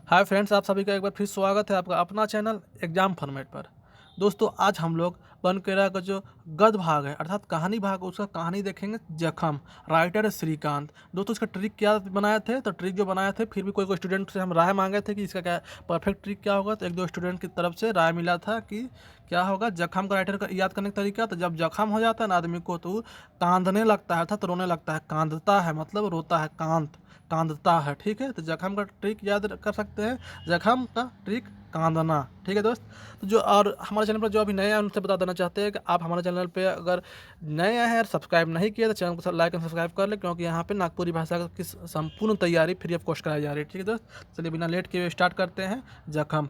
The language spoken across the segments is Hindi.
हाय फ्रेंड्स, आप सभी का एक बार फिर स्वागत है आपका अपना चैनल एग्जाम फॉर्मेट पर। दोस्तों, आज हम लोग बनकेरा का जो गद्य भाग है अर्थात कहानी भाग, उसका कहानी देखेंगे। जखम, राइटर है श्रीकांत। दोस्तों, इसका ट्रिक क्या बनाए थे, तो ट्रिक जो बनाए थे फिर भी कोई कोई स्टूडेंट से हम राय मांगे थे कि इसका क्या परफेक्ट ट्रिक क्या होगा, तो एक दो स्टूडेंट की तरफ से राय मिला था कि क्या होगा जखम का राइटर का याद करने का तरीका। तो जब जखम हो जाता है ना आदमी को, तो कांदने लगता है अर्थात रोने लगता है। कांदता है मतलब रोता है, कांदता है। ठीक है, तो जखम का ट्रिक याद कर सकते हैं। जखम का ट्रिक कांदना। ठीक है दोस्त। तो जो और हमारे चैनल पर जो अभी नए हैं उनसे बता देना चाहते हैं कि आप हमारे चैनल पे अगर नए आए हैं और सब्सक्राइब नहीं किए तो चैनल को लाइक एंड सब्सक्राइब कर लें, क्योंकि यहाँ पे नागपुरी भाषा की संपूर्ण तैयारी फ्री ऑफ कॉस्ट कराई जा रही है। ठीक है दोस्त, चलिए बिना लेट किए स्टार्ट करते हैं। जखम।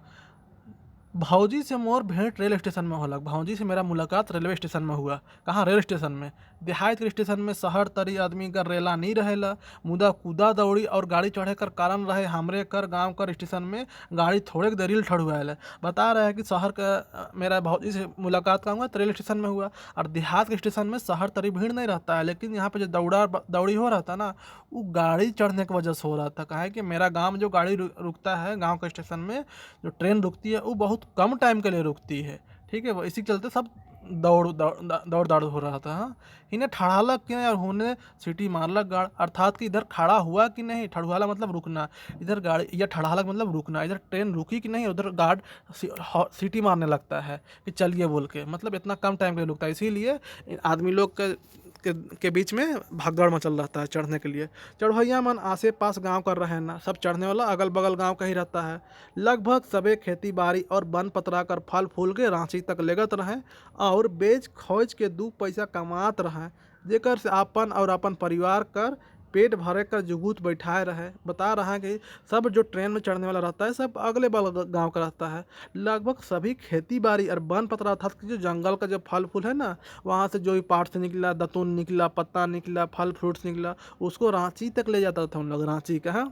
भौजी से मोर भेंट रेल स्टेशन में होलक। भौजी से मेरा मुलाकात रेलवे स्टेशन में हुआ। कहाँ? रेल स्टेशन में। देहात के स्टेशन में शहर तरी आदमी का रेला नहीं रहेला। मुदा कूदा दौड़ी और गाड़ी चढ़े कर कारण रहे हमरे कर गांव कर स्टेशन में गाड़ी थोड़े देरी ठड़ुआल है। बता रहा है कि शहर का मेरा भौजी से मुलाकात का हुआ तो रेल स्टेशन में हुआ, और देहात के स्टेशन में शहर तरी भीड़ नहीं रहता है, लेकिन यहाँ पे जो दौड़ी हो रहा था ना, वो गाड़ी चढ़ने की वजह से हो रहा था। कहा है कि मेरा गाँव में जो गाड़ी रुकता है गाँव के स्टेशन में, जो ट्रेन रुकती है वो बहुत कम टाइम के लिए रुकती है। ठीक है, वो इसी के चलते सब दौड़ दाड़ हो रहा था। हाँ, इन्हें ठड़ालक कि नहीं और होने सीटी मारलक गाड़, अर्थात कि इधर खड़ा हुआ कि नहीं। ठड़ुआला मतलब रुकना, इधर गाड़ी, या ठड़ालक मतलब रुकना, इधर ट्रेन रुकी कि नहीं, उधर गार्ड सीटी मारने लगता है कि चलिए बोल के, मतलब इतना कम टाइम के लिए रुकता है। इसीलिए आदमी लोग के बीच में भगदड़ मचल रहता है चढ़ने के लिए। चढ़वैया मन आसे पास गांव कर रहे हैं ना, सब चढ़ने वाला अगल बगल गांव का ही रहता है। लगभग सबे खेती बाड़ी और वन पतरा कर फल फूल के रांची तक लेगत रहे और बेच खोज के दू पैसा कमात रहे, जेकर से अपन और अपन परिवार कर पेट भरे कर जुगूत बैठाए रहे। बता रहा है कि सब जो ट्रेन में चढ़ने वाला रहता है सब अगले बगल गांव का रहता है। लगभग सभी खेती बाड़ी और वन पतरा अर्थात कि जो जंगल का जो फल फूल है ना, वहाँ से जो भी पार्ट से निकला, दतून निकला, पत्ता निकला, फल फ्रूट्स निकला, उसको रांची तक ले जाता था उन लोग। रांची का है,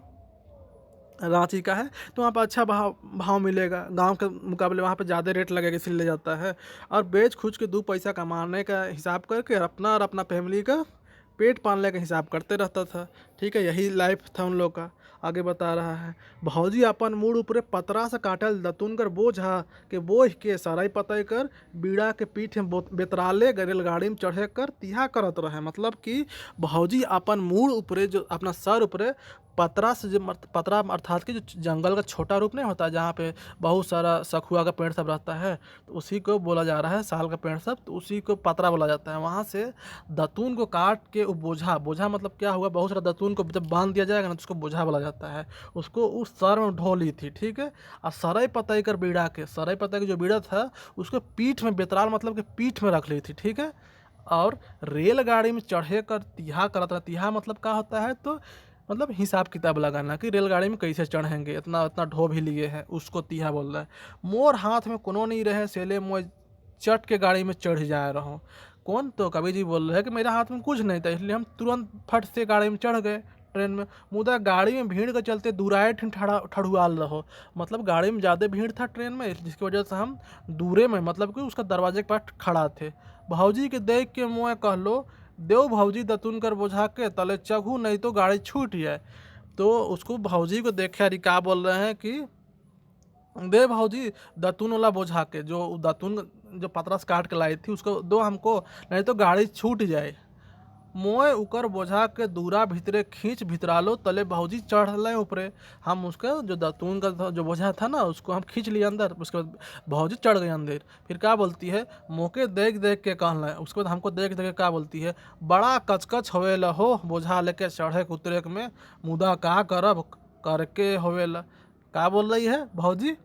रांची का है तो वहाँ पर अच्छा भाव भाव मिलेगा, गांव के मुकाबले वहाँ पर ज़्यादा रेट लगेगा इसलिए ले जाता है। और बेच खुच के दो पैसा कमाने का हिसाब करके अपना और अपना फैमिली का पेट पालने का हिसाब करते रहता था। ठीक है, यही लाइफ था उन लोग का। आगे बता रहा है, भौजी अपन मूड ऊपरे पतरा से काटल दतुन कर बोझा के बोझ के सराई पतय कर बीड़ा के पीठ में बेतराले रेलगाड़ी में चढ़े कर तिहा करत रहे। मतलब कि भौजी अपन मूड ऊपरे, जो अपना सर ऊपरे पतरा से, जो पतरा अर्थात कि जो जंगल का छोटा रूप नहीं होता जहाँ पे बहुत सारा सखुआ का पेड़ सब रहता है, तो उसी को बोला जा रहा है, साल का पेड़ सब, तो उसी को पतरा बोला जाता है। वहाँ से दतून को काट के वो बोझा, बोझा मतलब क्या हुआ, बहुत सारा दतून को जब बांध दिया जाएगा ना तो उसको बोझा बोला जाता है। उसको उस सर में ढो ली थी। ठीक है, और सराय पतई कर बीड़ा के, सराय पतई का जो बीड़ा था उसको पीठ में, बेतराल मतलब कि पीठ में रख ली थी। ठीक है, और रेलगाड़ी में चढ़े कर तिहा करत रहा। तिहा मतलब क्या होता है, तो मतलब हिसाब किताब लगाना कि रेलगाड़ी में कैसे चढ़ेंगे, इतना इतना ढो भी लिए हैं, उसको तिहा बोल रहा है। मोर हाथ में कोनो नहीं रहे सेले मोय चट के गाड़ी में चढ़ जाए रहो। कौन? तो कवि जी बोल रहे हैं कि मेरे हाथ में कुछ नहीं था, इसलिए हम तुरंत फट से गाड़ी में चढ़ गए ट्रेन में। मुदा गाड़ी में भीड़ के चलते दूराए ठड़ुआल रहो, मतलब गाड़ी में ज़्यादा भीड़ था ट्रेन में, जिसकी वजह से हम दूरे में, मतलब कि उसका दरवाजे के पास खड़ा थे। भौजी के देख के मुँह कह लो, देव भौजी दतुन कर बुझा के तले चघू नहीं तो गाड़ी छूट जाए। तो उसको भौजी को देखे अरे क्या बोल रहे हैं कि दे भौजी दतुन वाला बुझा के, जो दतुन जो पतरस काट के लाई थी उसको दो हमको, नहीं तो गाड़ी छूट जाए। मोए उकर बोझा के दूरा भीतरे खींच भितरालो तले भौजी चढ़ ले ऊपरे। हम उसका जो दतून का जो बोझा था ना उसको हम खींच लिए अंदर, उसके बाद भौजी चढ़ गई अंदर। फिर क्या बोलती है, मोके देख देख के कहला है, उसके बाद हमको देख देख के क्या बोलती है, बड़ा कचकच होवेला हो बोझा लेके चढ़े के उतरे के में, मुदा का करब करके होवेला। क्या बोल रही है भौजी?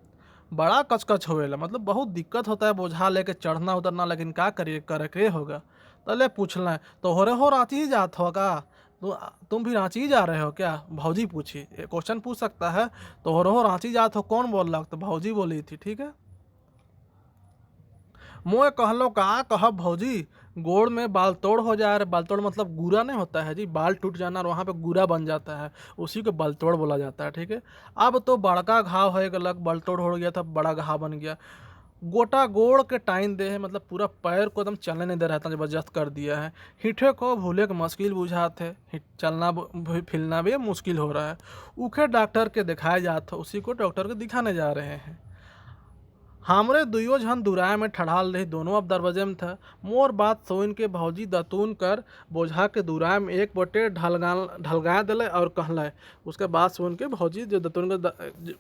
बड़ा कचकच होवेला मतलब बहुत दिक्कत होता है बोझा लेके चढ़ना उतरना, लेकिन क्या करिए करके होगा। तले पूछना है, तो हो रहे हो रांची ही जात हो का? तो तुम भी रांची ही जा रहे हो क्या? भौजी पूछी, क्वेश्चन पूछ सकता है। तो हो रहे हो रांची जात हो, कौन बोल रहा? तो भौजी बोली थी। ठीक है, मोए कहलो का कहब भौजी, गोड़ में बाल तोड़ हो जाए। बाल तोड़ मतलब गुरा नहीं होता है जी, बाल टूट जाना और वहाँ पे गुरा बन जाता है, उसी को बाल तोड़ बोला जाता है। ठीक है, अब तो बड़का घाव है गलत, बाल तोड़ हो गया था, बड़ा घाव बन गया। गोटा गोड़ के टाइन दे है, मतलब पूरा पैर को एकदम चलने नहीं दे रहा था, जबरदस्त कर दिया है। हिठे को भूले के मुश्किल बुझात है, चलना फिरना भी मुश्किल हो रहा है। उखे डॉक्टर के दिखाए जात, उसी को डॉक्टर के दिखाने जा रहे हैं। हमरे दुइयो झन दुराय में ठड़ाल रही, दोनों अब दरवाजे में था। मोर बात सोइन के भौजी दतून कर बोझा के दुराय में एक बटे ढलगा दिले और कहले। उसके बाद सुन के भौजी जो दतून का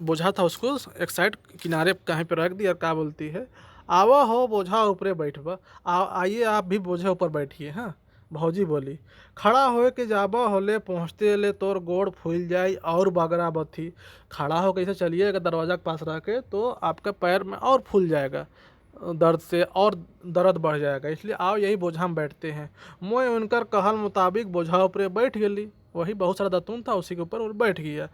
बोझा था उसको एक साइड किनारे कहीं पे रख दिया। क्या बोलती है, आवा हो बोझा ऊपरे बैठबा, आइए आप भी बोझे ऊपर बैठिए। हाँ, भौजी बोली। खड़ा होए के जाबा होले, पहुँचते ले तोर गोड़ फूल जाई और बगरा बथी। खड़ा हो कैसे चलिएगा दरवाज़ा के पास रह के तो आपका पैर में और फूल जाएगा दर्द से, और दर्द बढ़ जाएगा, इसलिए आओ यही बोझा में बैठते हैं। मैं उनकर कहल मुताबिक बोझा ऊपर बैठ गई। वही बहुत सारा दतून था, उसी के ऊपर वो बैठ गया।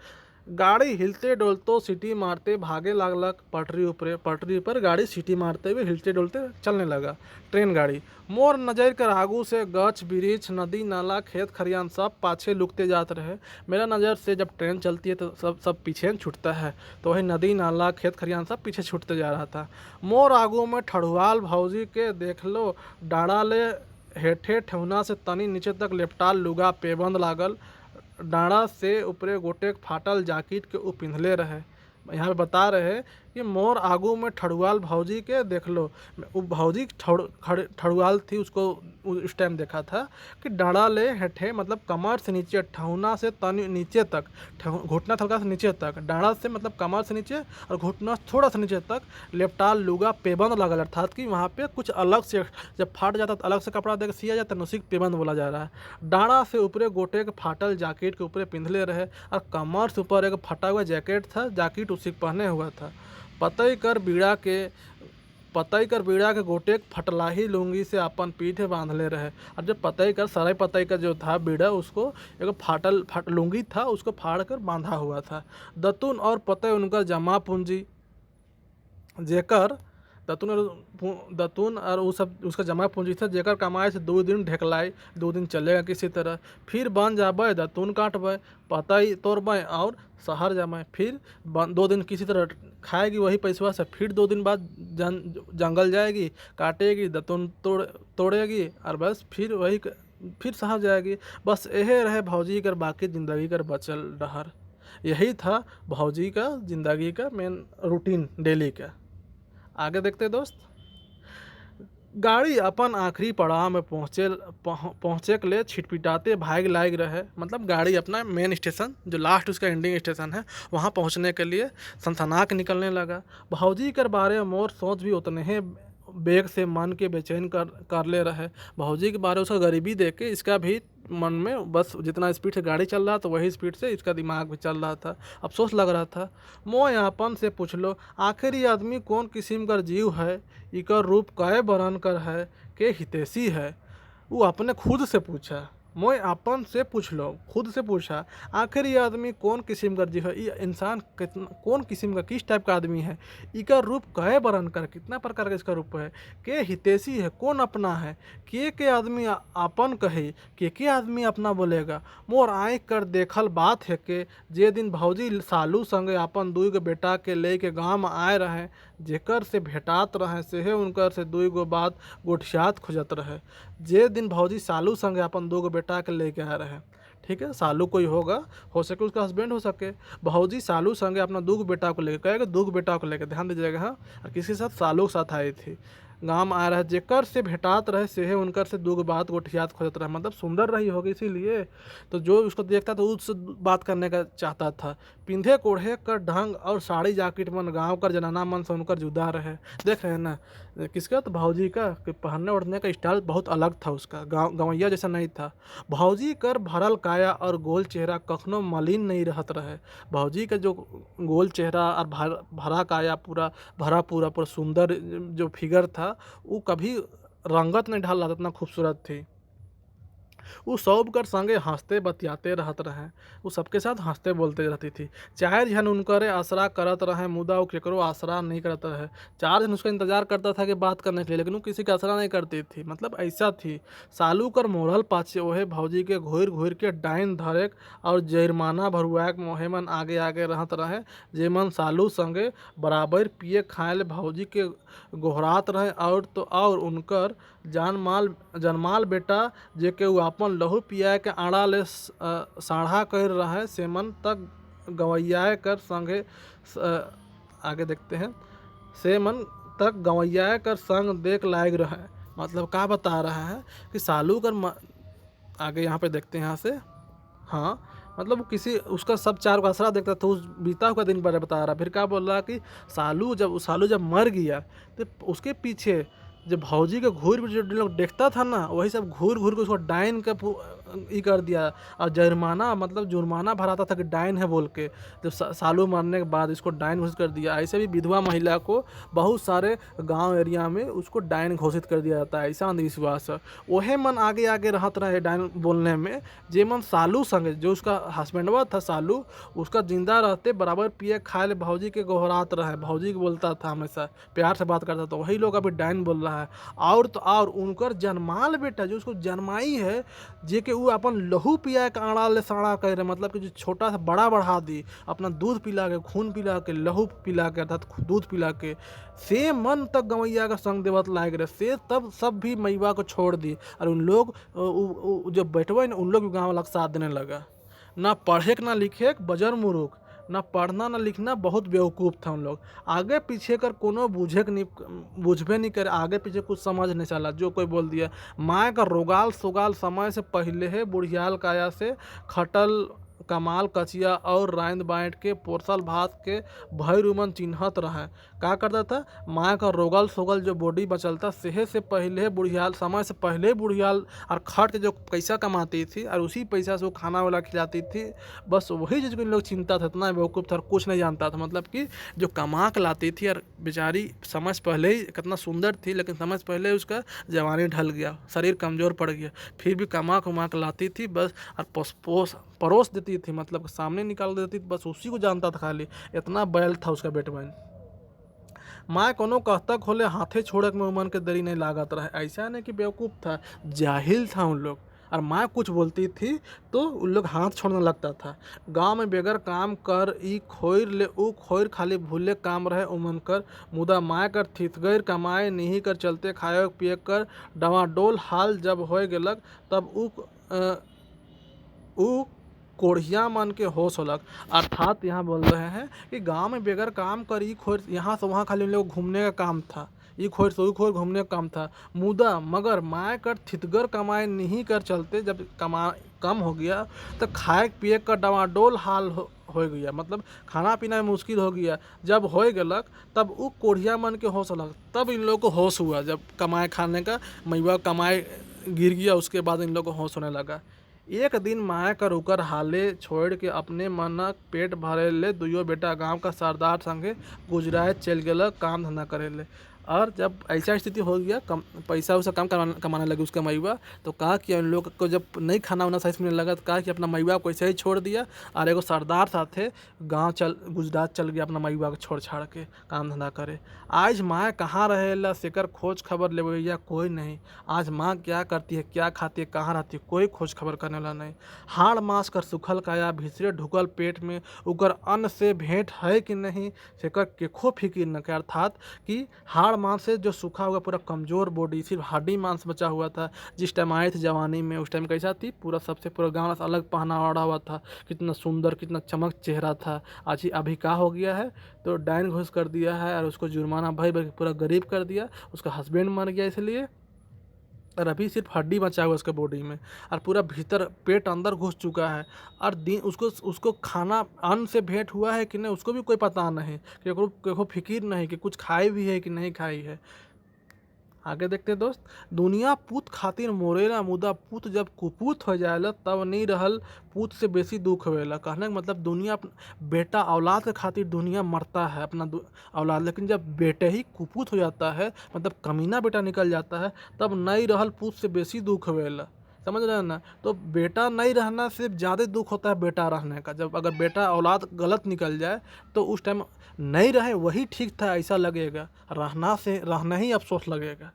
गाड़ी हिलते डोलते सीटी मारते भागे लागलक पटरी ऊपरे। पटरी पर गाड़ी सीटी मारते हुए हिलते डोलते चलने लगा ट्रेन गाड़ी। मोर नजर कर आगू से गछ बिरिछ नदी नाला खेत खरियान सब पाछे लुकते जाते रहे। मेरा नज़र से जब ट्रेन चलती है तो सब सब पीछे छूटता है, तो वही नदी नाला खेत खरियान सब पीछे छूटते जा रहा था। मोर आगू में ठड़ुआल भौजी के देख लो, डाड़ा ले हेठे ठेहुना से तनी नीचे तक लेपटाल लुगा पेबंद लागल। डाँड़ा से ऊपरे गोटेक फाटल जाकिट के ऊ पिंधले रहे। यहाँ पे बता रहे हैं कि मोर आगू में ठड़ुआल भौजी के देख लो। वो भौजी ठड़ुआल थी, उसको उस टाइम देखा था कि डाँड़ा ले हेठे मतलब कमर से नीचे, ठहुना से तनी नीचे तक, घुटना थलका से नीचे तक, डाँड़ा से मतलब कमर से नीचे और घुटना थोड़ा सा नीचे तक लेपटाल लुगा पेबंद लगल। अर्थात कि वहाँ पे कुछ अलग से, जब फाट जाता तो अलग से कपड़ा देकर सिया जाता, उसी को पेबंद बोला जा रहा है। डाँड़ा से ऊपरे गोटे के फाटल जैकेट के ऊपरे पिंधले रहे और कमर से ऊपर एक फटा हुआ जैकेट था, जैकेट उसी को पहने हुआ था। पतई कर बीड़ा के गोटे फटलाही लुंगी से अपन पीठ बांधले रहे। और जब पतई कर सराय पतई का जो था बीड़ा, उसको एक फट लुंगी था, उसको फाड़ कर बांधा हुआ था। दतुन और पतई उनका जमा पूंजी, जेकर दतून और वो सब उसका जमा पूंजी था, जेकर कमाए से 2 दिन ढेकलाई, 2 दिन चलेगा किसी तरह। फिर बन जाबे दतून काटबे, पतई तोड़बे और शहर जामे। फिर 2 दिन किसी तरह खाएगी वही पैसा से, फिर 2 दिन बाद जंगल जाएगी, काटेगी, दतून तोड़ेगी और बस फिर वही फिर शहर जाएगी। बस यही रहे भौजी कर बाकी ज़िंदगी कर बचल डहर। यही था भौजी का ज़िंदगी का मेन रूटीन डेली का। आगे देखते दोस्त। गाड़ी अपन आखिरी पड़ाव में पहुँचे के लिए छिटपिटाते भाग लाग रहे। मतलब गाड़ी अपना मेन स्टेशन, जो लास्ट उसका एंडिंग स्टेशन है, वहाँ पहुँचने के लिए सनसना के निकलने लगा। भौजी के बारे में मोर सोच भी उतने ही बेग से मन के बेचैन कर ले रहे। भौजी के बारे में उसका गरीबी देख के इसका भी मन में बस जितना स्पीड से गाड़ी चल रहा था वही स्पीड से इसका दिमाग भी चल रहा था। अफसोस लग रहा था। मोह आपन से पूछ लो, आखिर ये आदमी कौन किस्म का जीव है, इकर रूप कए बरन कर है, के हितैषी है। वो अपने खुद से पूछा। मोय अपन से पूछ लो, खुद से पूछा, आखिर ये आदमी कौन किस्म का जीव है, ये इंसान कितना कौन किस्म का किस टाइप का आदमी है, इका रूप कहे बरन कर, कितना प्रकार का इसका रूप है, के हितैषी है, कौन अपना है, के आदमी अपन कहे, के आदमी अपना बोलेगा। मोर आँख कर देखल बात है कि जे दिन भौजी सालू संगे अपन 2 गो बेटा के ले के गाँव में आए रहे, जेकर से भेटात रहे सेहे उनकर से 2 गो बात गोठियात खुजत रहे। जे दिन भौजी सालू संगे अपन 2 गो बेटा के लेके आ रहे, ठीक है, सालू कोई होगा, हो सके उसका हस्बैंड हो सके। भौजी सालू संगे अपना 2 गो बेटा को लेकर, कहेगा 2 गो बेटा को लेकर, ध्यान दीजिएगा। हाँ, और किसी के साथ सालू के साथ आई थी, गाँव में आ रहे, जेकर से भेटात रहे सेहे उनकर से 2 गो बात गोठियात खोजत रहे। मतलब सुंदर रही होगी इसीलिए तो जो उसको देखता था उससे बात करने का चाहता था। पिंधे कोढ़े कर ढंग और साड़ी जाकिट मन गाँव कर जनाना मन से उनकर जुदा रहे। देख रहे हैं ना किसका, तो भौजी का, कि पहनने ओढ़ने का स्टाइल बहुत अलग था उसका, गवैया जैसा नहीं था। भौजी कर भरल काया और गोल चेहरा कखनो मलिन नहीं रहत रहे। भौजी का जो गोल चेहरा और भरा काया, पूरा भरा पूरा सुंदर जो फिगर था, वो कभी रंगत नहीं ढाल रहा था, इतना खूबसूरत थी। वो सब कर संगे हंसते बतियाते रहत रहे। वो सबके साथ हंसते बोलते रहती थी। चार जन उनकरे आसरा करत रहे, मुदा वो केकरो आसरा नहीं करत रहे। चार जन उसका इंतजार करता था कि बात करने के लिए, लेकिन वो किसी का आसरा नहीं करती थी। मतलब ऐसा थी। सालू कर मोरल पाछे ओहे भौजी के घूर घूर के डाइन धरेक और जरिमाना भरुआक मोहे मन आगे आगे रहत रहे, जेमन सालू संगे बराबर पिए खाए ले भौजी के गोहरात रहे। और तो और उनकर जनमाल बेटा जेके उ अपन लहू पियाए के आड़ा ले साढ़ा कर रहे, सेमन तक गवैया कर संगे आगे देखते हैं, सेमन तक गवैया कर संग देख लायक रहे। मतलब क्या बता रहा है कि सालू कर आगे यहाँ पे देखते हैं यहाँ से, हाँ मतलब वो किसी उसका सब चार का असरा देखता तो उस बीता हुआ दिन पर बता रहा। फिर क्या बोल रहा कि सालू जब मर गया तो उसके पीछे जब भौजी के घूर पर जो लोग देखता था ना, वही सब घूर घूर के उसको डाइन का ई कर दिया। और जुर्माना मतलब जुर्माना भराता था कि डाइन है बोल के। जब सालू मरने के बाद इसको डाइन घोषित कर दिया। ऐसे भी विधवा महिला को बहुत सारे गांव एरिया में उसको डाइन घोषित कर दिया जाता है, ऐसा अंधविश्वास है। वही मन आगे आगे रहत रहे डाइन बोलने में, जे मन सालू संगे जो उसका हस्बैंडवा था सालू, उसका जिंदा रहते बराबर पिए खाए ले भौजी के गोहरात रहे, भौजी के बोलता था, हमेशा प्यार से बात करता था। वही लोग अभी डाइन बोल रहा है। और तो और उनकर जनमाल बेटा जो उसको जन्माई है, जे के वो अपन लहू पिया के आड़ा ले साड़ा कह रहे, मतलब कि जो छोटा सा बड़ा बढ़ा दी, अपना दूध पिला के, खून पिला के, लहू पिला के अर्थात दूध पिला के, से मन तक गवैया का संग देवत लायक रहे। से तब सब भी मैवा को छोड़ दी और उन लोग जो बैठवे उन लोग गाँव वाला साथ देने लगा। ना पढ़े ना लिखे बजर मुरुख, ना पढ़ना ना लिखना, बहुत बेवकूफ़ था उन लोग। आगे पीछे कर कोनो बुझबे नहीं करे, आगे पीछे कुछ समझ नहीं चला, जो कोई बोल दिया। माँ का रोगाल सोगाल समय से पहले है बुढ़ियाल काया से खटल कमाल कचिया और रांद बाँट के पोरसल भात के भय रुमन चिन्हत रहे। क्या करता था, माँ का रोगल सोगल जो बॉडी बचलता सेहे से पहले बुढ़ियाल, समय से पहले बुढ़ियाल और खट के जो पैसा कमाती थी और उसी पैसा से वो खाना वाला खिलाती थी। बस वही चीज़ को इन लोग चिंता था, इतना बेवकूफ़ था, कुछ नहीं जानता था। मतलब कि जो कमा के लाती थी और बेचारी समय से पहले ही कितना सुंदर थी, लेकिन समय से पहले उसका जवानी ढल गया, शरीर कमज़ोर पड़ गया, फिर भी कमा के लाती थी बस। और परोस देती थी, मतलब सामने निकाल देती थी, बस उसी को जानता था खाली। इतना बैल था उसका बेटवन। माँ कोनो कहता खोले हाथे छोड़क में उमन के दरी नहीं लागत रहे। ऐसा नहीं कि बेवकूफ़ था, जाहिल था उन लोग। और माँ कुछ बोलती थी तो उन लोग हाथ छोड़ने लगता था। गांव में बेगर काम कर ई खोर ले ऊ खोर, खाली भूले काम रहे उमन कर। मुदा माँ कर थितगैर कमाए नहीं कर चलते खाए पिए कर डवाडोल हाल जब हो गेलक, तब ऊ कोढ़िया मन के होश होलक। अर्थात यहाँ बोल रहे हैं कि गांव में बेगर काम कर ई खोर, यहाँ से वहाँ खाली उन लोग घूमने का काम था, ई खोर से ऊ खोर घूमने का काम था। मुदा मगर माए कर थितगर कमाए नहीं कर चलते, जब कमा कम हो गया तो खाए पिए का डवाडोल हाल हो गया, मतलब खाना पीना में मुश्किल हो गया। जब हो गलक तब वो कोढ़िया मन के होश होलक। तब इन लोगों को होश हुआ, जब कमाए खाने का मैवा कमाए गिर गया, उसके बाद इन लोगों को होश होने लगा। एक दिन माया कर उकर हाले छोड़ के अपने मन पेट भरे ले दुइयो बेटा गांव का सरदार संगे गुजरात चल गए काम धंधा करे ले। और जब ऐसा स्थिति हो गया, कम पैसा वैसा कम कमाने लगे उसका मैवा, तो कहा कि उन लोग को जब नहीं खाना वाना सही से मिलने लगा, तो कहा कि अपना मैवा को ऐसे ही छोड़ दिया और एगो सरदार साथे गुजरात चल गया अपना मैवा को छोड़ छाड़ के काम धंधा करे। आज माँ कहाँ रहेला सेकर खोज खबर ले भैया कोई नहीं। आज माँ क्या करती है, क्या खाती है, कहाँ रहती है, कोई खोज खबर करने वाला नहीं। हाड़ मांस कर सुखल काया भीतरे ढुकल पेट में, उकर अन्न से भेंट है कि नहीं सेकर केखो फिकिर न। अर्थात कि हाड़ मांस से जो सूखा हुआ पूरा कमज़ोर बॉडी, सिर्फ हड्डी मांस बचा हुआ था। जिस टाइम आए थे जवानी में, उस टाइम कैसा थी, पूरा सबसे पूरा गाँव से अलग पहना ओढ़ा हुआ था, कितना सुंदर कितना चमक चेहरा था। आज अभी क्या हो गया है, तो डाइन घोष कर दिया है और उसको जुर्माना भाई पूरा गरीब कर दिया। उसका हस्बैंड मर गया इसलिए, और अभी सिर्फ हड्डी बचा हुआ उसके बॉडी में, और पूरा भीतर पेट अंदर घुस चुका है। और दिन उसको खाना अन्न से भेंट हुआ है कि नहीं उसको भी कोई पता नहीं, केको फिकिर नहीं कि कुछ खाई भी है कि नहीं खाई है। आगे देखते दोस्त, दुनिया पूत खातिर मोरेला, मुदा पूत जब कुपूत हो जाएला तब नहीं रहल पूत से बेसी दुख होएला। कहने का मतलब दुनिया बेटा औलाद के खातिर दुनिया मरता है अपना औलाद, लेकिन जब बेटे ही कुपूत हो जाता है, मतलब कमीना बेटा निकल जाता है, तब नहीं रहल पूत से बेसी दुख होएला। समझ रहे हैं ना। तो बेटा नहीं रहना से ज़्यादा दुख होता है बेटा रहने का। जब अगर बेटा औलाद गलत निकल जाए तो उस टाइम नहीं रहे वही ठीक था ऐसा लगेगा, रहना ही अफसोस लगेगा।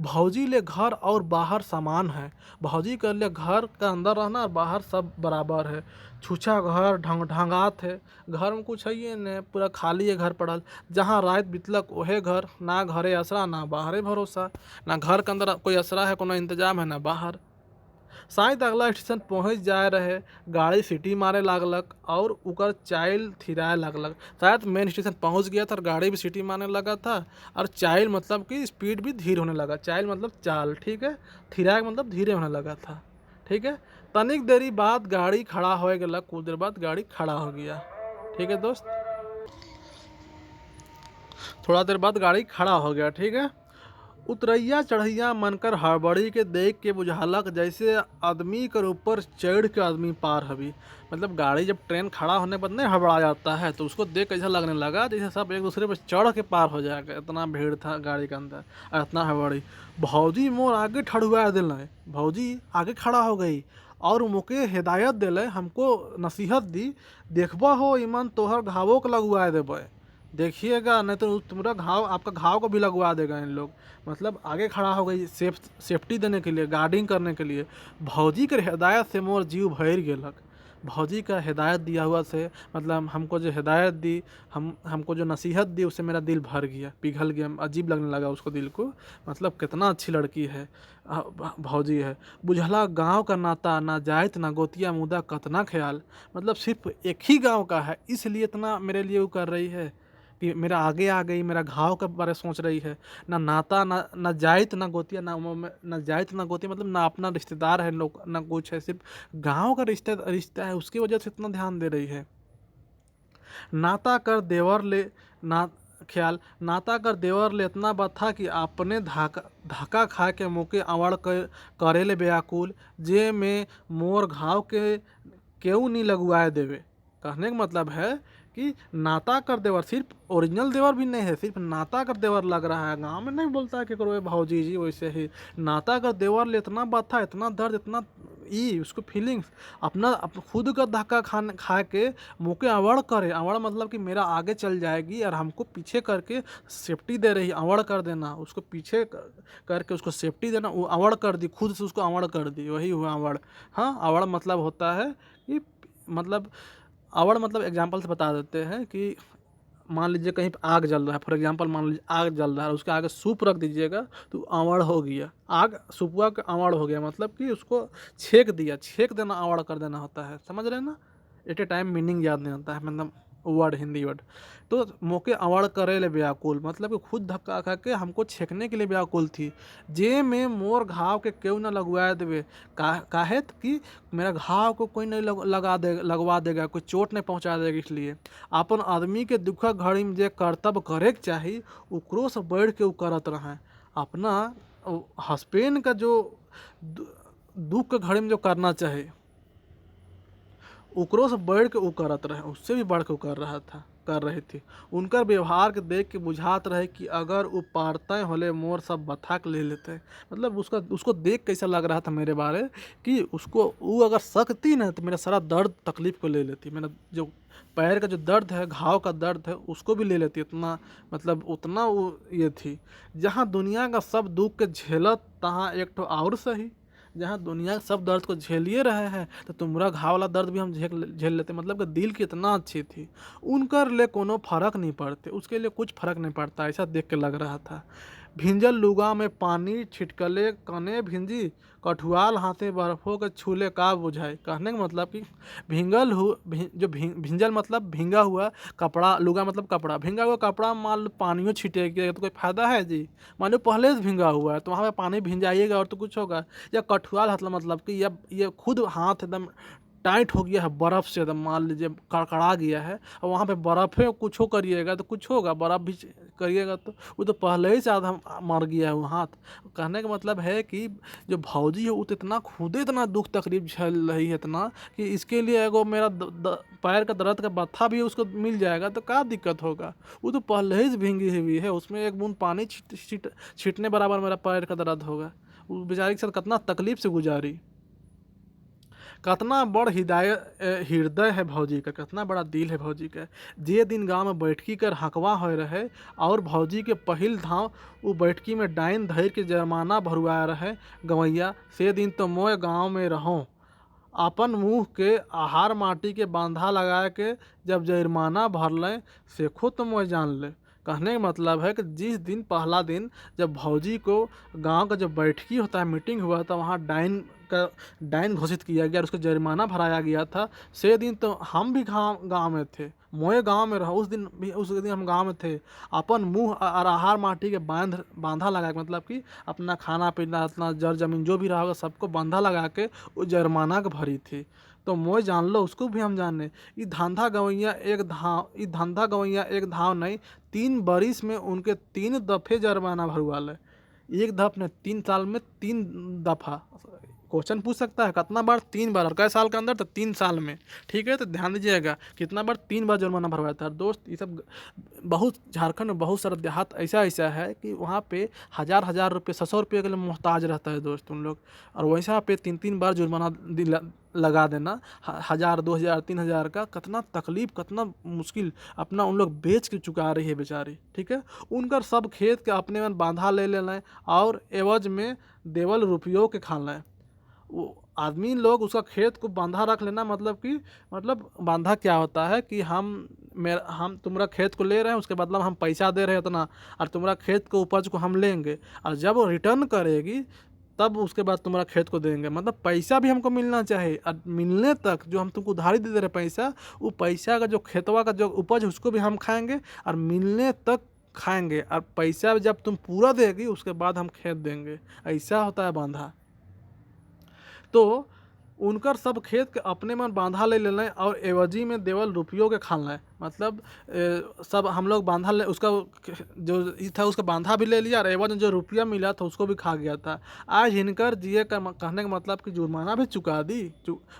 भौजी ले घर और बाहर समान है। भौजी कर ले घर का अंदर रहना और बाहर सब बराबर है। छूछा घर ढंगात है, घर में कुछ है ही नहीं, पूरा खाली है घर पड़ल। जहाँ रात बितलक ओहे घर, ना घरे असरा ना बाहरे भरोसा, ना घर के अंदर कोई असरा है कोनो इंतजाम है ना बाहर। शायद अगला स्टेशन पहुंच जाए रहे, गाड़ी सीटी मारे लागलक और उकर चाइल थिराए लागलक। शायद मेन स्टेशन पहुंच गया था और गाड़ी भी सीटी मारने लगा था और चाइल मतलब कि स्पीड भी धीरे होने लगा। चाइल मतलब चाल, ठीक है, थिराए मतलब धीरे होने लगा था, ठीक है। तनिक देरी बाद गाड़ी खड़ा हो गया, कुछ देर बाद गाड़ी खड़ा हो गया, ठीक है दोस्त। थोड़ा देर बाद गाड़ी खड़ा हो गया, ठीक है। उतरैया चढ़ैया मनकर हड़बड़ी के देख के बुझालक जैसे आदमी कर ऊपर चढ़ के आदमी पार हवी। मतलब गाड़ी जब ट्रेन खड़ा होने पर नहीं हड़बड़ा जाता है तो उसको देख ऐसा लगने लगा जैसे सब एक दूसरे पर चढ़ के पार हो जाएगा, इतना भीड़ था गाड़ी के अंदर और इतना हड़बड़ी। भौजी मोर आगे ठड़ुआ दिल, भौजी आगे खड़ा हो गई और मुके हिदायत दिले, हमको नसीहत दी, देखबा हो ईमान तोहर घावों को लगवा देबे, देखिएगा नहीं तो तुम्हारा घाव आपका घाव को भी लगवा देगा इन लोग। मतलब आगे खड़ा हो गई सेफ्टी देने के लिए, गार्डिंग करने के लिए। भौजी के हिदायत से मोर जीव भर गेलक। भौजी का हिदायत दिया हुआ से मतलब हमको जो हिदायत दी, हमको जो नसीहत दी उससे मेरा दिल भर गया, पिघल गया, अजीब लगने लगा उसको दिल को। मतलब कितना अच्छी लड़की है, भौजी है। बुझला गांव का नाता, ना जाइत ना गोतिया मुदा कतना ख्याल। मतलब सिर्फ एक ही गांव का है इसलिए इतना मेरे लिए वो कर रही है कि मेरा आगे आ गई, मेरा घाव के बारे सोच रही है। ना नाता ना जाइत ना गोतिया, ना जाइत ना गोतिया मतलब ना अपना रिश्तेदार है लोग ना कुछ है, सिर्फ गांव का रिश्ता है, उसकी वजह से इतना ध्यान दे रही है। नाता कर देवर ले ना ख्याल, नाता कर देवर ले इतना बथा कि अपने धक्का खा के मुके अवड़ करे ले व्याकुल, जे में मोर घाव के क्यों नहीं लगवाए देवे। कहने का मतलब है कि नाता कर देवर सिर्फ ओरिजिनल देवर भी नहीं है, सिर्फ नाता कर देवर लग रहा है। गांव में नहीं बोलता है कि करो भाऊजी जी, वैसे ही नाता कर देवर ले इतना बात इतना दर्द इतना उसको फीलिंग्स खुद का धक्का खा के मुके अवड़ करे। अवड़ मतलब कि मेरा आगे चल जाएगी और हमको पीछे करके सेफ्टी दे रही, अवड़ कर देना उसको, पीछे करके उसको सेफ्टी देना, वो अवड़ कर दी, खुद से उसको अवड़ कर दी, वही हुआ अवड़। हाँ, अवड़ मतलब होता है कि मतलब अवड़ मतलब एग्जाम्पल से बता देते हैं कि मान लीजिए कहीं पे आग जल रहा है, फॉर एग्जांपल मान लीजिए आग जल रहा है, उसके आगे सूप रख दीजिएगा तो आंवड़ हो गया, आग सुपुआ का आंवड़ हो गया, मतलब कि उसको छेक दिया, छेक देना आंवड़ कर देना होता है, समझ रहे हैं ना। एट ए टाइम मीनिंग याद नहीं आता है, मतलब वर्ड हिंदी वर्ड। तो मोके अवड़ करे ले व्याकुल मतलब कि खुद धक्का खा के हमको छेकने के लिए व्याकुल थी। जे में मोर घाव के क्यों न लगवा देवे, काहे कि मेरा घाव को कोई नहीं लगवा देगा, कोई चोट नहीं पहुंचा देगा। इसलिए अपन आदमी के दुख घड़ी में जे कर्तव्य करे के चाही उकरो से बढ़ के उ करत रहे। अपना हस्बैंड का जो दुख के घड़ी में जो करना चाहे उकरो से बढ़ के वो करत रहे, उससे भी बढ़ के वो कर रही थी। उनकर व्यवहार के देख के बुझात रहे कि अगर वो पारते होले मोर सब बथा के ले लेते। मतलब उसको देख कैसा लग रहा था मेरे बारे कि उसको वो अगर सकती ना तो मेरा सारा दर्द तकलीफ को ले लेती, मेरा जो पैर का जो दर्द है, घाव का दर्द है, उसको भी ले लेती। इतना मतलब उतना वो ये थी। जहाँ दुनिया का सब दुख के झेलत तहाँ एक तो और सही, जहाँ दुनिया सब दर्द को झेलिए रहे हैं तो तुम्हारा घाव वाला दर्द भी हम झेल लेते। मतलब कि दिल कितना अच्छी थी, उनकर ले कोनो फर्क नहीं पड़ते, उसके लिए कुछ फर्क नहीं पड़ता, ऐसा देख के लग रहा था। भिंजल लुगा में पानी छिटकले कने भिंजी, कठुआल हाथे बर्फों के छूले का बुझाए। कहने का मतलब कि भिंजल मतलब भींगा हुआ कपड़ा, लुगा मतलब कपड़ा, भींगा हुआ कपड़ा मान लो पानियों छिटेगा तो कोई फायदा है जी। मान लो पहले से भींगा हुआ है तो वहाँ पे पानी भिंजाइएगा और तो कुछ होगा। या कठुआल हाथ मतलब कि ये खुद हाथ एकदम टाइट हो गया है बर्फ़ से, एकदम मान लीजिए कड़कड़ा गया है और वहाँ पे बर्फ़ कुछ हो करिएगा तो कुछ होगा, बर्फ़ भी करिएगा तो वो तो पहले ही से आधा मर गया है वो हाथ। कहने का मतलब है कि जो भौजी है वो तो इतना खुदे इतना दुख तकलीफ झेल रही है इतना कि इसके लिए एगो मेरा पैर का दर्द का बत्था भी उसको मिल जाएगा तो क्या दिक्कत होगा। वो तो पहले ही से भींगी हुई है, उसमें एक बूंद पानी छीटने बराबर मेरा पैर का दर्द होगा। वो बेचारी के साथ कितना तकलीफ से गुजारी। कितना बड़ हृदय है भौजी का, कितना बड़ा दिल है भौजी का। जे दिन गांव में बैठकी कर हकवा हो रहे और भौजी के पहिल धाव वो बैठकी में डाइन धैर के जरमाना भरुआ रहे गवैया, से दिन तो मोय गाँव में रहो अपन मुँह के आहार माटी के बांधा लगा के जब जुर्माना भरलें से खुद तो मोय जान ले। कहने का मतलब है कि जिस दिन पहला दिन जब भौजी को गांव का जब बैठकी होता है, मीटिंग हुआ था, वहाँ डाइन घोषित किया गया और उसका जुर्माना भराया गया था, से दिन तो हम भी गांव में थे, मोए गांव में रहा उस दिन हम गांव में थे। अपन मुंह और आहार माटी के बांधा लगा के, मतलब कि अपना खाना पीना अपना जर जमीन जो भी रहा होगा सबको बांधा लगा के वो जुर्माना के भरी थी। तो मोए जान लो उसको भी हम जाने। ये धंधा गवैया एक धाव नहीं, 3 बरिस में उनके 3 दफ़े जुर्माना भरवाले। एक दफ़ ने 3 साल में 3 दफ़ा। क्वेश्चन पूछ सकता है कितना बार, 3 बार, और कई साल के अंदर, तो 3 साल में। ठीक है, तो ध्यान दीजिएगा कितना बार, 3 बार जुर्माना भरवाया था। दोस्त ये सब बहुत झारखंड में बहुत सारा देहात ऐसा है कि वहाँ पे हज़ार रुपये 100 रुपये के लिए मोहताज रहता है दोस्त उन लोग, और वैसा पे 3 बार जुर्माना लगा देना 1000 2000 3000 का, कितना तकलीफ कितना मुश्किल अपना उन लोग बेच के चुका रही है बेचारी। ठीक है, उनका सब खेत के अपने में बांधा ले लेना और एवज में देवल रुपयों के खा लें। वो आदमी लोग उसका खेत को बांधा रख लेना, मतलब बांधा क्या होता है कि हम तुम्हारा खेत को ले रहे हैं, उसके बदला में हम पैसा दे रहे हैं इतना, और तुम्हारा खेत को उपज को हम लेंगे, और जब वो रिटर्न करेगी तब उसके बाद तुम्हारा खेत को देंगे। मतलब पैसा भी हमको मिलना चाहिए, और मिलने तक जो हम तुमको उधारी दे रहे पैसा, वो पैसा का जो खेतवा का जो उपज है उसको भी हम खाएंगे, और मिलने तक खाएंगे, और पैसा जब तुम पूरा देगी उसके बाद हम खेत देंगे। ऐसा होता है बांधा। तो उनकर सब खेत के अपने में बांधा ले लेना और एवजी में देवल रुपयों के खाना है। मतलब सब हम लोग बांधा ले, उसका जो था उसका बांधा भी ले लिया, और एवज में जो रुपया मिला था उसको भी खा गया था। आज हिनकर जिए का कहने का मतलब कि जुर्माना भी चुका दी,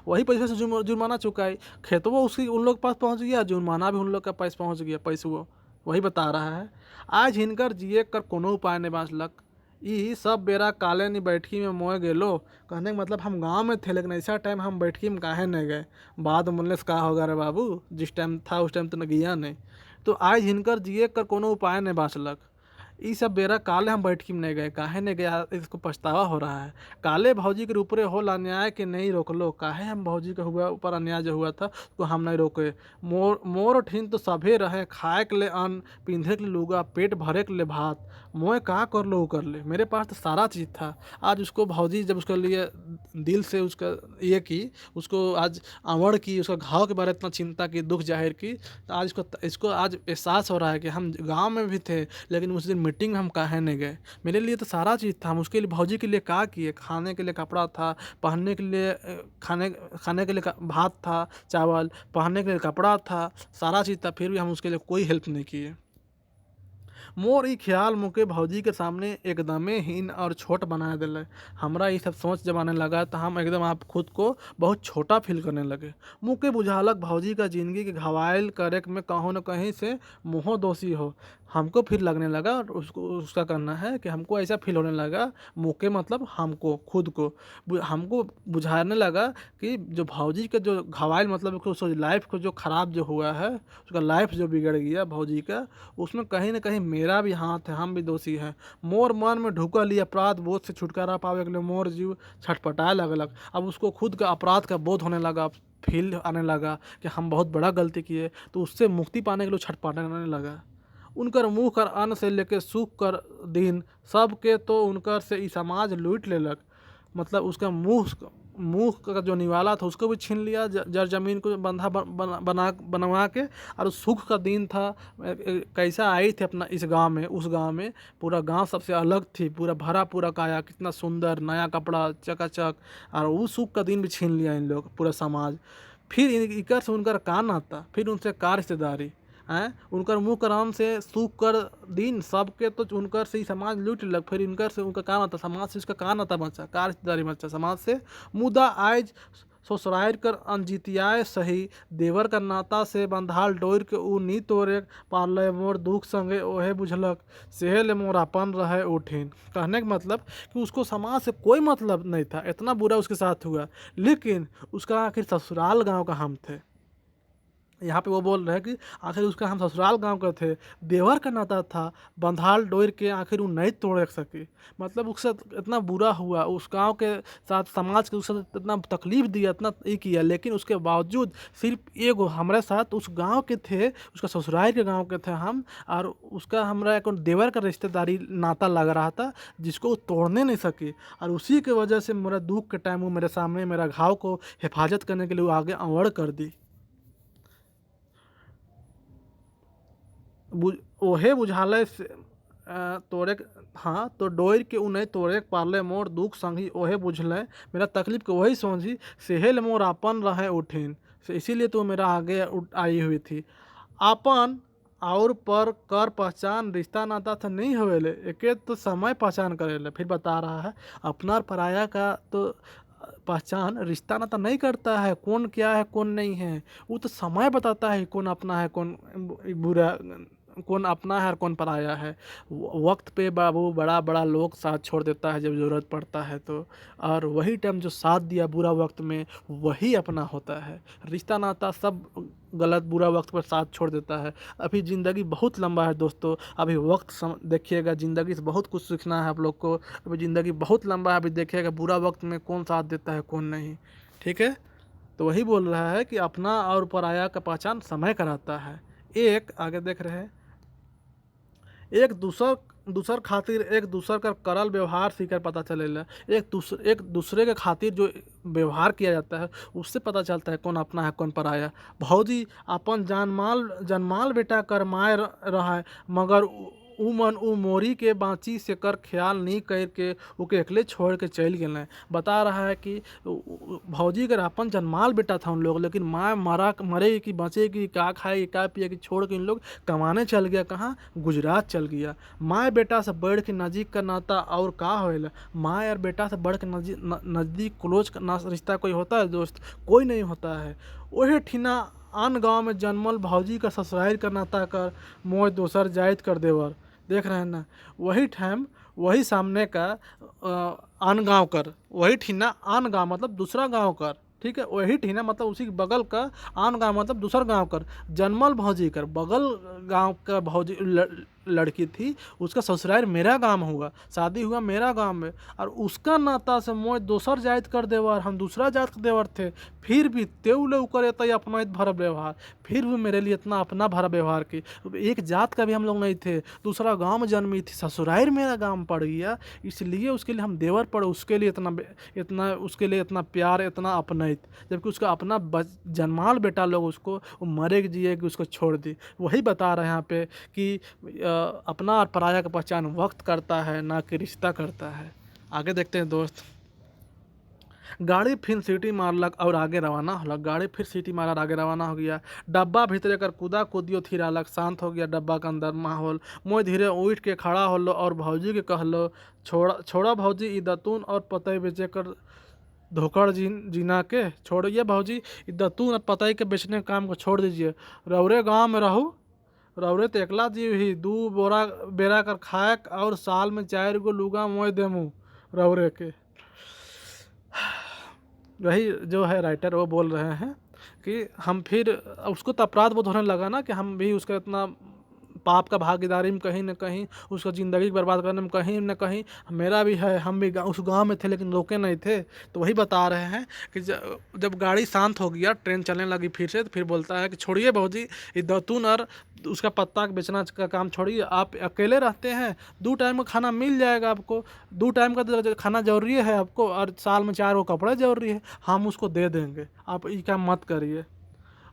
वही पैसे से जुर्माना चुकाई, खेतों उसकी उन लोग के पास पहुँच गया, जुर्माना भी उन लोग के पास पहुँच गया, पैसों वही बता रहा है। आज हिनकर जिए कर कोनो उपाय नहीं बाँचलक। ई सब बेरा काले नहीं बैठकी में मोए गेलो। कहने का मतलब हम गांव में थे, लेकिन ऐसा टाइम हम बैठकी में काहे नहीं गए। बाद में बोलने से कहा होगा रे बाबू, जिस टाइम था उस टाइम तो न गया नहीं। तो आज हिनकर जिए कर कोनो उपाय नहीं बाँचलक। ई सब बेरा काले हम बैठकी में नहीं गए, काहे नहीं गया, इसको पछतावा हो रहा है। काले भौजी के ऊपरे होला अन्याय के नहीं रोकलो, काहे हम भौजी के ऊपर अन्याय जो हुआ था उसको हम नहीं रोके। मोर ठीन तो सभे रहे, खाए के लिए अन्न, पींधे के लिए लुगा, पेट भरे के लिए भात, मोए कहा कर लो कर ले, मेरे पास तो सारा चीज़ था। आज उसको भौजी जब उसके लिए दिल से उसका ये की, उसको आज अमड़ की, उसका घाव के बारे में इतना चिंता की, दुख जाहिर की, तो आज इसको आज एहसास हो रहा है कि हम गाँव में भी थे, लेकिन उस दिन मीटिंग में हम काहे नहीं गए। मेरे लिए तो सारा चीज़ था, हम उसके लिए भौजी के लिए क्या किए, खाने के लिए कपड़ा था, पहनने के लिए खाने के लिए भात था, चावल, पहनने के लिए कपड़ा था, सारा चीज़ था, फिर भी हम उसके लिए कोई हेल्प नहीं किए। मोर ई ख्याल मुके भौजी के सामने एकदमे हीन और छोट बना दिले। हमरा ये सब सोच जब आने लगा तो हम एकदम आप खुद को बहुत छोटा फील करने लगे। मुके बुझालक भौजी का जिंदगी के घवायल करे में कहीं न कहीं से मुँह दोषी हो। हमको फिर लगने लगा, और उसका करना है कि हमको ऐसा फील होने लगा, मुके मतलब हमको खुद को हमको बुझाने लगा कि जो भौजी का जो घवायल मतलब उसको लाइफ को जो ख़राब जो हुआ है, उसका लाइफ जो बिगड़ गया भौजी का, उसमें कहीं न कहीं मेरा भी हाथ है, हम भी दोषी हैं। मोर मन में ढुकल ये अपराध बोध से छुटकारा पावे के लिए मोर जीव छटपटाए लगलक। अब उसको खुद का अपराध का बोध होने लगा, फील आने लगा कि हम बहुत बड़ा गलती किए, तो उससे मुक्ति पाने के लिए छटपटाने लगा। उनकर मुँह कर अन्न से लेके सुख कर दिन सबके तो उनकर से ई समाज लूट लेलक। मतलब उसका मुँह का जो निवाला था उसको भी छीन लिया, जर जमीन को बंधा बनवा के। और सुख का दिन था, कैसा आई थी अपना इस गांव में, उस गांव में पूरा गांव सबसे अलग थी, पूरा भरा पूरा काया, कितना सुंदर नया कपड़ा चकाचक, और वो सुख का दिन भी छीन लिया इन लोग पूरा समाज। फिर इकर से उनका का नाता, फिर उनसे का रिश्तेदारी हैं, उनकर मुँह कराम से सुख कर दिन सबके तो उनकर से ही समाज लूट लग। फिर इनकर से उनका का नाता, समाज से उसका का नाता बचा, का रिश्तेदारी बचा समाज से। मुदा आज ससुराइर कर अनजितियाए सही, देवर का नाता से बंधाल डोर के ऊ नी तोरे, पाले मोर दुख संगे ओहे बुझलक, सेहले मोर अपन रहे उठिन। कहने का मतलब कि उसको समाज से कोई मतलब नहीं था, इतना बुरा उसके साथ हुआ, लेकिन उसका आखिर ससुराल गांव का हम थे। यहाँ पे वो बोल रहे हैं कि आखिर उसका हम ससुराल गांव का थे, देवर का नाता था, बंधाल डोर के आखिर वो नहीं तोड़ सके। मतलब उसके साथ इतना बुरा हुआ, उस गांव के साथ समाज के उसके साथ इतना तकलीफ दिया, इतना ये किया, लेकिन उसके बावजूद सिर्फ एगो हमारे साथ उस गांव के थे, उसका ससुराल के गांव के थे हम, और उसका हमारा एक देवर का रिश्तेदारी नाता लग रहा था जिसको वो तोड़ने नहीं सके। और उसी की वजह से मेरा दुख के टाइम वो मेरे सामने मेरा घाव को हिफाजत करने के लिए वो आगे अवड़ कर दी। ओहे बुझाले से तोरे हाँ तो डोर के उन्हें तोरे पाले मोर दुख संगी ओहे बुझले, मेरा तकलीफ को वही समझी, सेहेल मोर आपन रहे उठिन। इसीलिए तो मेरा आगे आई हुई थी। आपन और पर कर पहचान रिश्ता नाता तो नहीं होवेले, एके तो समय पहचान करेले। फिर बता रहा है अपना और पराया का तो पहचान रिश्ता नाता नहीं करता है, कौन क्या है कौन नहीं है, वो तो समय बताता है कौन अपना है कौन बुरा, कौन अपना है और कौन पराया है। वक्त पे बाबू बड़ा बड़ा लोग साथ छोड़ देता है जब ज़रूरत पड़ता है तो, और वही टाइम जो साथ दिया बुरा वक्त में वही अपना होता है। रिश्ता नाता सब गलत बुरा वक्त पर साथ छोड़ देता है। अभी ज़िंदगी बहुत लंबा है दोस्तों, अभी वक्त देखिएगा, ज़िंदगी से बहुत कुछ सीखना है आप लोग को। अभी ज़िंदगी बहुत लंबा है, अभी देखिएगा बुरा वक्त में कौन साथ देता है कौन नहीं। ठीक है, तो वही बोल रहा है कि अपना और पराया का पहचान समय कराता है। एक आगे देख रहे हैं, एक दूसर खातिर एक दूसर का करल व्यवहार सीकर पता चलेला। एक दूसरे के खातिर जो व्यवहार किया जाता है उससे पता चलता है कौन अपना है कौन पराया। भौजी अपन जानमाल बेटा कर माय रहा है, मगर उ मन उ मोरी के बाँची से कर ख्याल नहीं करके ओके अकेले छोड़ के चल गए। बता रहा है कि भौजी का अपन जन्माल बेटा था उन लोग, लेकिन माँ मरे की बचेगी, क्या खाएगी क्या पिएगी, छोड़ के इन लोग कमाने चल गया, कहाँ गुजरात चल गया। माँ बेटा से बढ़ के नज़दीक का नाता और का होएला, माँ और बेटा से बढ़ के नज़दीक क्लोज का रिश्ता कोई होता है दोस्त? कोई नहीं होता है। वही ठीना आन गांव में जन्मल भौजी का ससुराल का नाता कर मोय दोसर जायत कर देवर। देख रहे हैं ना, वही टाइम वही सामने का आन गांव कर, वही ठीना आन गांव मतलब दूसरा गांव कर, ठीक है, वही ठीना मतलब उसी के बगल का, आन गांव मतलब दूसरा गांव कर, जन्मल भौजी कर, बगल गांव का भौजी लड़की थी, उसका ससुराल मेरा गांव हुआ, शादी हुआ मेरा गांव में, और उसका नाता से मोय दोसर जात कर देवर, हम दूसरा जात के देवर थे, फिर भी तेउले करे तो अपना भरा व्यवहार, फिर भी मेरे लिए इतना अपना भरा व्यवहार की। एक जात का भी हम लोग नहीं थे, दूसरा गांव में जन्मी थी, ससुराल मेरा गांव पड़ गया, इसलिए उसके लिए हम देवर पड़े, उसके लिए इतना उसके लिए इतना प्यार, इतना अपनाइत, जबकि उसका अपना जन्माल बेटा लोग उसको मरेगी जिएगी उसको छोड़ दी। वही बता रहे हैं यहाँ पे कि अपना और पराया का पहचान वक्त करता है, ना कि रिश्ता करता है। आगे देखते हैं दोस्त। गाड़ी फिर सीटी मारलक और आगे रवाना होलक, गाड़ी फिर सीटी मार आगे रवाना हो गया। डब्बा भीतरे कर कूदा कूदियो थिरालक, शांत हो गया डब्बा के अंदर माहौल। मोय धीरे उठ के खड़ा होलो और भौजी के कहलो, छोड़ा भौजी ई दतून और पतई बेचे कर धोखड़ जीना के, छोड़िए भौजी ई दतून और पतई के बेचने के काम को छोड़ दीजिए, रौरे गाँव में रहूँ, रौरे तो एकला जीव ही, 2 बोरा बेरा कर खाएक और साल में 4 गो लुगा मोय देमू रौरे के। वही जो है राइटर वो बोल रहे हैं कि हम फिर उसको तो अपराध बोध होने लगा ना कि हम भी उसका इतना पाप का भागीदारी में कहीं न कहीं, उसका ज़िंदगी बर्बाद करने में कहीं न कहीं मेरा भी है, हम भी उस गांव में थे लेकिन रोके नहीं थे। तो वही बता रहे हैं कि जब गाड़ी शांत हो गया, ट्रेन चलने लगी फिर से, तो फिर बोलता है कि छोड़िए भौजी ये दतून और उसका पत्ता बेचना का काम छोड़िए, आप अकेले रहते हैं, 2 टाइम का खाना मिल जाएगा आपको, 2 टाइम का खाना ज़रूरी है आपको, और साल में 4 गो कपड़े ज़रूरी है, हम उसको दे देंगे, आप ये काम मत करिए।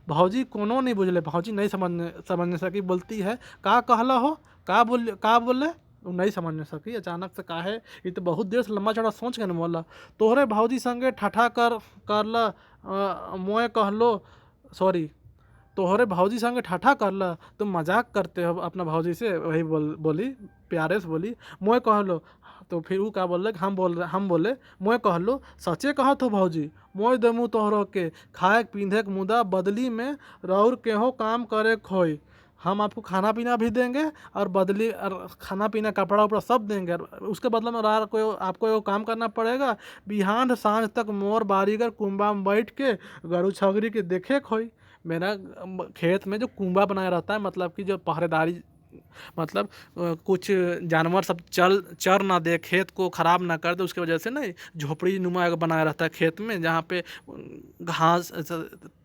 भौजी कोनो नहीं बुझले, भौजी नहीं समझने सकी, बोलती है का कहला हो, का बोले, वो नहीं समझने सकी। अचानक से काहे, ये तो बहुत देर से लंबा चौड़ा सोच के न बोला, तोहरे भौजी संगे ठठा करला मोए कहलो, सॉरी तोहरे भौजी संगे ठाठा करला, तुम मजाक करते हो अपना भौजी से, वही बोली, प्यारे से बोली। मोए कहलो, तो फिर वो क्या बोल रहे, हम बोले मोए कहलो सचे कहत हो भौजी, मोए देमू तोहरो के खाए पींधे के मुदा बदली में रौर केहो काम करे खोई। हम आपको खाना पीना भी देंगे और बदली और खाना पीना कपड़ा उपड़ा सब देंगे, और उसके बदले में रात को आपको एगो काम करना पड़ेगा, बिहान सांझ तक मोर बारीगर कुंबा में बैठ के गरु छगरी के देखे खोई। मेरा खेत में जो कुंबा बनाया रहता है, मतलब कि जो पहरेदारी, मतलब कुछ जानवर सब चर ना दे, खेत को ख़राब ना कर दे, उसके वजह से ना झोपड़ी नुमा बनाया रहता है खेत में, जहाँ पे घास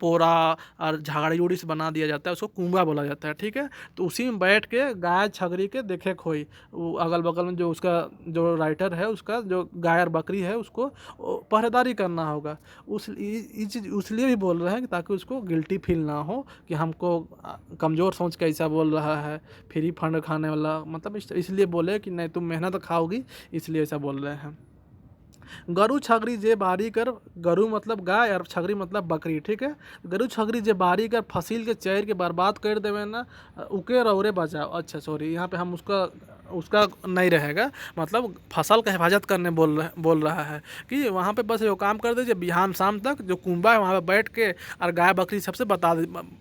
पोरा और झाड़ी उड़ी से बना दिया जाता है, उसको कुंबा बोला जाता है। ठीक है, तो उसी में बैठ के गाय छगरी के देखे खोई, वो अगल बगल में जो उसका जो राइटर है, उसका जो गाय और बकरी है, उसको पहरेदारी करना होगा। इसलिए भी बोल रहे हैं कि ताकि उसको गिल्टी फील ना हो कि हमको कमज़ोर सोच के ऐसा बोल रहा है, फ्री फंड खाने वाला, मतलब इसलिए बोले कि नहीं तुम मेहनत खाओगी, इसलिए ऐसा बोल रहे हैं। गरु छगरी जे बारी कर, गरु मतलब गाय और छगरी मतलब बकरी। ठीक है, गरु छगरी जे बारी कर फसिल के चैर के बर्बाद कर देवे ना, उके रौरे बचाओ। अच्छा सॉरी, यहाँ पे हम उसका उसका नहीं रहेगा, मतलब फसल का हिफाजत करने बोल रहा है कि वहाँ पे बस ये काम कर दीजिए, बिहान शाम तक जो कुंबा है वहाँ पे बैठ के और गाय बकरी सबसे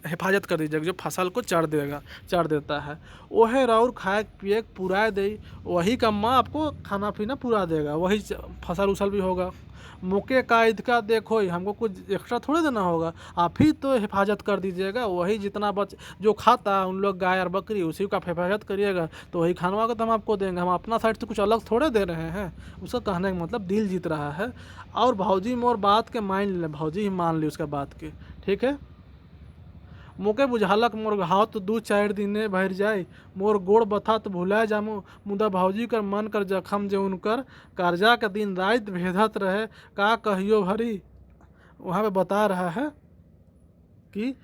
हिफाजत कर दीजिएगा, जो फसल को चढ़ देता है। वही रौर खाए पिए पुराए दे, वही कम्मा आपको खाना पीना पूरा देगा, वही फसल उसल भी होगा। मौके का इसका देखो, हमको कुछ एक्स्ट्रा थोड़े देना होगा, आप ही तो हिफाजत कर दीजिएगा, वही जितना जो खाता है उन लोग गाय और बकरी, उसी का हिफाजत करिएगा, तो वही खानवा का तो हम आपको देंगे, हम अपना साइड से कुछ अलग थोड़े दे रहे हैं। उसका कहने का मतलब दिल जीत रहा है। और भौजी मोर बात के मान ले, भौजी ही मान ली उसका बात के। ठीक है, मोके बुझालक मोर घाव तो 2-4 दिने भर जाए, मोर गोड़ बथा तो भुला जामू, मुदा भौजी कर मन कर जखम जो उनकर कर्जा के दिन रात भेदत रहे, का कहियो भरी। वहाँ पे बता रहा है कि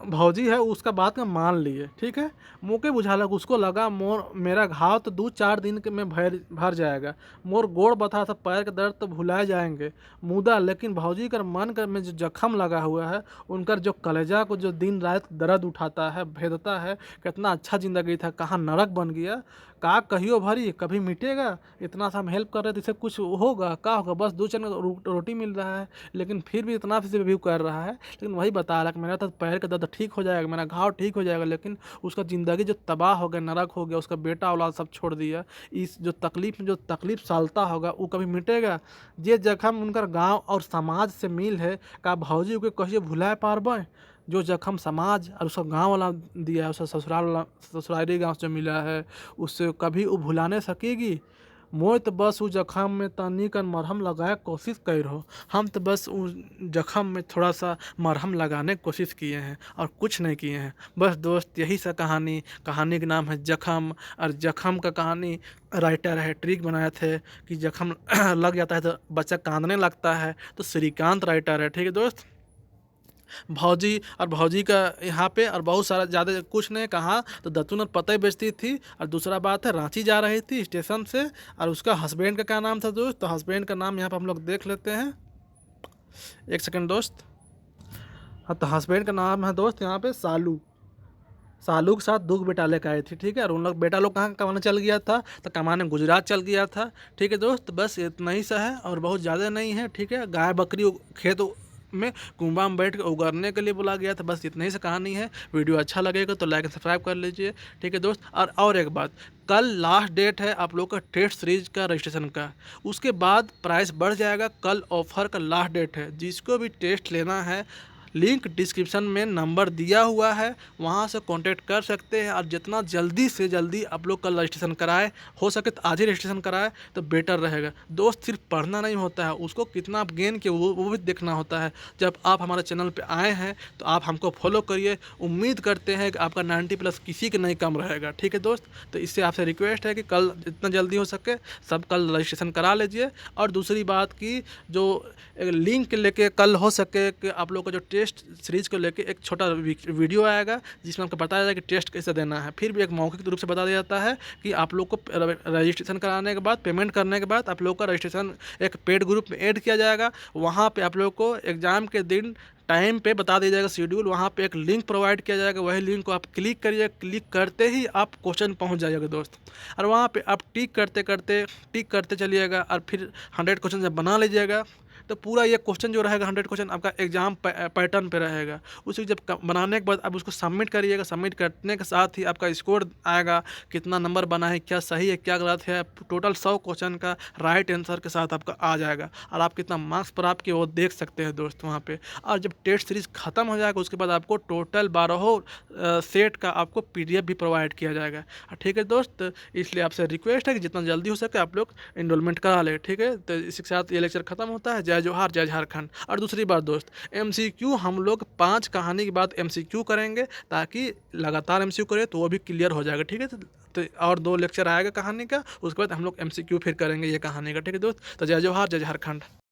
भौजी है उसका बात में मान लिए। ठीक है, मोके बुझालक, उसको लगा मेरा घाव तो 2-4 दिन के में भर जाएगा, मोर गोड़ बथा था, पैर के दर्द तो भुला जाएंगे, मुदा लेकिन भौजी कर मन कर में जो जख्म लगा हुआ है, उनकर जो कलेजा को जो दिन रात दर्द उठाता है, भेदता है, कितना अच्छा ज़िंदगी था कहाँ नरक बन गया, का कहियो भरी कभी मिटेगा। इतना सा हम हेल्प कर रहे थे, इससे कुछ होगा का होगा, बस 2 चैन रोटी मिल रहा है, लेकिन फिर भी इतना से व्यू कर रहा है। लेकिन वही बता रहा कि मेरा तो पैर का दर्द ठीक हो जाएगा, मेरा घाव ठीक हो जाएगा, लेकिन उसका ज़िंदगी जो तबाह हो गया, नरक हो गया, उसका बेटा औलाद सब छोड़ दिया, इस जो तकलीफ सालता होगा वो कभी मिटेगा। ये जख्म उनकर गाँव और समाज से मिल है, का भौजी के कहिए भुलाए पारबे, जो जख्म समाज और उसका गांव वाला दिया है, उसका ससुराली गांव से मिला है, उससे कभी वो भुलाने सकेगी। मोय तो बस वो जख्म में तनी कर मरहम लगाए कोशिश कर हो, हम तो बस उस जख्म में थोड़ा सा मरहम लगाने की कोशिश किए हैं और कुछ नहीं किए हैं। बस दोस्त यही सा कहानी का नाम है जख्म, और जख्म का कहानी राइटर है ट्रिक बनाए थे कि जख्म लग जाता है तो बच्चा कांदने लगता है, तो श्रीकांत राइटर है। ठीक है दोस्त, भौजी और भौजी का यहाँ पे और बहुत सारा ज़्यादा कुछ नहीं कहा, तो दत्तून पता ही बेचती थी, और दूसरा बात है रांची जा रही थी स्टेशन से, और उसका हस्बैंड का क्या नाम था दोस्त, तो हस्बैंड का नाम यहाँ पे हम लोग देख लेते हैं, एक सेकंड दोस्त। हाँ, तो हस्बैंड का नाम है दोस्त यहाँ पे सालू के साथ 2 बेटा लेकर आए थे। ठीक है, और उन लोग बेटा लोग कहाँ कमाने चल गया था, तो कमाने गुजरात चल गया था। ठीक है दोस्त, बस इतना ही सा है और बहुत ज़्यादा नहीं है। ठीक है, गाय बकरी खेत में कुंबा में बैठ के उगरने के लिए बोला गया था, बस इतना ही सा कहानी है। वीडियो अच्छा लगेगा तो लाइक सब्सक्राइब कर लीजिए। ठीक है दोस्त, और एक बात, कल लास्ट डेट है आप लोग का टेस्ट सीरीज का रजिस्ट्रेशन का, उसके बाद प्राइस बढ़ जाएगा। कल ऑफर का लास्ट डेट है, जिसको भी टेस्ट लेना है लिंक डिस्क्रिप्शन में नंबर दिया हुआ है, वहाँ से कांटेक्ट कर सकते हैं। और जितना जल्दी से जल्दी आप लोग कल रजिस्ट्रेशन कराए, हो सके तो आज ही रजिस्ट्रेशन कराए तो बेटर रहेगा दोस्त। सिर्फ पढ़ना नहीं होता है, उसको कितना आप गेन किए वो भी देखना होता है। जब आप हमारे चैनल पे आए हैं तो आप हमको फॉलो करिए, उम्मीद करते हैं कि आपका 90+ किसी के नहीं कम रहेगा। ठीक है दोस्त, तो इससे आपसे रिक्वेस्ट है कि कल जितना जल्दी हो सके सब कल रजिस्ट्रेशन करा लीजिए। और दूसरी बात की जो लिंक लेके कल हो सके कि आप लोग का जो टेस्ट सीरीज को लेके एक छोटा वीडियो आएगा जिसमें आपको बताया जाएगा कि टेस्ट कैसे देना है। फिर भी एक मौखिक रूप से बता दिया जाता है कि आप लोग को रजिस्ट्रेशन कराने के बाद, पेमेंट करने के बाद आप लोग का रजिस्ट्रेशन एक पेड ग्रुप में ऐड किया जाएगा। वहाँ पे आप लोग को एग्ज़ाम के दिन टाइम पे बता दिया जाएगा शेड्यूल, वहाँ पे एक लिंक प्रोवाइड किया जाएगा, वही लिंक को आप क्लिक करिए, क्लिक करते ही आप क्वेश्चन पहुँच जाइएगा दोस्त। और वहाँ पे आप टिक करते चलिएगा और फिर 100 क्वेश्चन जब बना लीजिएगा तो पूरा ये क्वेश्चन जो रहेगा 100 क्वेश्चन आपका एग्जाम पैटर्न पे रहेगा। उसी जब बनाने के बाद आप उसको सबमिट करिएगा, सबमिट करने के साथ ही आपका स्कोर आएगा, कितना नंबर बना है, क्या सही है क्या गलत है। टोटल 100 क्वेश्चन का राइट आंसर के साथ आपका आ जाएगा और आप कितना मार्क्स प्राप्त किए वो देख सकते हैं दोस्त वहाँ पे। और जब टेस्ट सीरीज खत्म हो जाएगा उसके बाद आपको टोटल 12 सेट का आपको PDF भी प्रोवाइड किया जाएगा। ठीक है दोस्त, इसलिए आपसे रिक्वेस्ट है कि जितना जल्दी हो सके आप लोग इनरोलमेंट करा ले। ठीक है, तो इसी के साथ ये लेक्चर खत्म होता है। जय जोहार, जय झारखंड। और दूसरी बात दोस्त, MCQ हम लोग 5 कहानी के बाद MCQ करेंगे, ताकि लगातार MCQ करें तो वो भी क्लियर हो जाएगा। ठीक है, तो और 2 लेक्चर आएगा कहानी का, उसके बाद हम लोग MCQ फिर करेंगे ये कहानी का। ठीक है दोस्त, तो जय जोहार, जय झारखंड।